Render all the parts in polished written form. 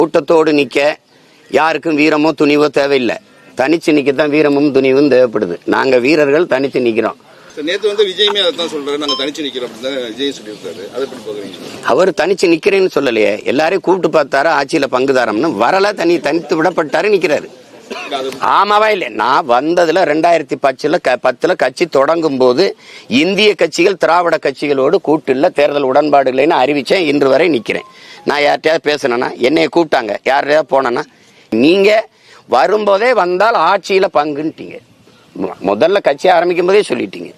கூட்டத்தோடு நிற்க யாருக்கும் வீரமோ துணிவோ தேவையில்லை. தனிச்சு நிற்கத்தான் வீரமும் துணிவும் தேவைப்படுது. நாங்கள் வீரர்கள் தனிச்சு நிற்கிறோம். நேற்று வந்து விஜயமே அதான் சொல்றாரு, நாங்கள் தனிச்சு நிற்கிறோம் அப்படின்னு விஜய் சொல்லியிருக்காரு. அதை எப்படி பார்க்குறீங்க? அவர் தனிச்சு நிற்கிறேன்னு சொல்லலையே, எல்லாரையும் கூப்பிட்டு பார்த்தாரு, ஆட்சியில் பங்குதாரம்னு வரல, தனித்து விடப்பட்டாரு, நிற்கிறாரு. ஆமாவா இல்லை? நான் வந்ததுல 2010 கட்சி தொடங்கும் போது இந்திய கட்சிகள் திராவிட கட்சிகளோடு கூட்டில்ல, தேர்தல் உடன்பாடு இல்லைன்னு அறிவிச்சேன். இன்று வரை நிக்கிறேன். நான் யார்கிட்டயாவது பேசினேன்னா, என்னைய கூப்பிட்டாங்க, யார்கிட்டயாவது போனேன்னா, நீங்க வரும்போதே வந்தால் ஆட்சியில பங்குன்ட்டீங்க. முதல்ல கட்சி ஆரம்பிக்கும் போதே சொல்லிட்டீங்க.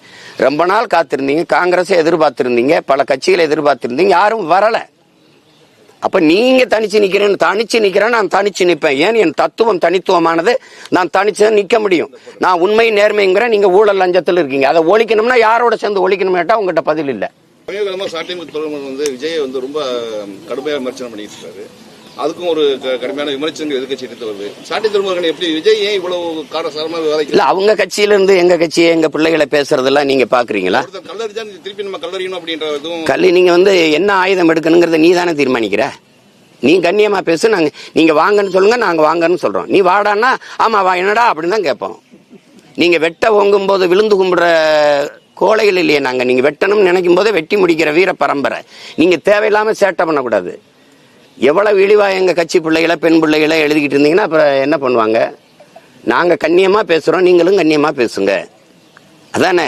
ரொம்ப நாள் காத்திருந்தீங்க, காங்கிரஸை எதிர்பார்த்திருந்தீங்க, பல கட்சிகளை எதிர்பார்த்திருந்தீங்க, யாரும் வரல. அப்ப நீங்க தனிச்சு நிக்கிறேன், நான் தனிச்சு நிற்பேன். ஏன்? என் தத்துவம் தனித்துவமானது. நான் தனிச்சு நிக்க முடியும். நான் உண்மை நேர்மைங்கிற, நீங்க ஊழல் லஞ்சத்தில் இருக்கீங்க. அதை ஒழிக்கணும்னா யாரோட சேர்ந்து ஒழிக்கணும் கேட்டா உங்ககிட்ட பதில் இல்லை. வந்து விஜய் வந்து ரொம்ப கடுமையாக விமர்சனம் பண்ணிட்டு இருக்காரு. அதுக்கும் ஒரு கடுமையான விமர்சனங்கள் எதிர்கட்சி எடுத்து வருது. சாட்டை துறைமுருகன் எப்படி விஜய் ஏன் இவ்வளவு காரசாரமா விவாதிக்கல? இல்ல, அவங்க கட்சியில இருந்து எங்க கட்சியை, எங்க பிள்ளைகளை பேசுறதெல்லாம் நீங்க பாக்குறீங்களா? கல்லறிதான் திருப்பி நம்ம கல்லறியணும் அப்படின்றதும் கல்வி. நீங்க வந்து என்ன ஆயுதம் எடுக்கணுங்கிறத நீ தானே தீர்மானிக்கிற. நீ கண்ணியமா பேசு. நீங்க வாங்கன்னு சொல்லுங்க, நாங்க வாங்கன்னு சொல்றோம். நீ வாடான்னா ஆமா வா என்னடா அப்படின்னு தான் கேட்போம். நீங்க வெட்ட ஓங்கும் போது விழுந்து கும்பிடுற கோழைகள் இல்லையே நாங்க. நீங்க வெட்டணும்னு நினைக்கும் போதே வெட்டி முடிக்கிற வீர பரம்பரை. நீங்க தேவையில்லாம சேட்டை பண்ணக்கூடாது. எவ்வளவு இழிவா எங்க கட்சி பிள்ளைகளை, பெண் பிள்ளைகளை எழுதிக்கிட்டு இருந்தீங்கன்னா அப்புறம் என்ன பண்ணுவாங்க? நாங்க கண்ணியமா பேசுறோம், நீங்களும் கண்ணியமா பேசுங்க. அதானே?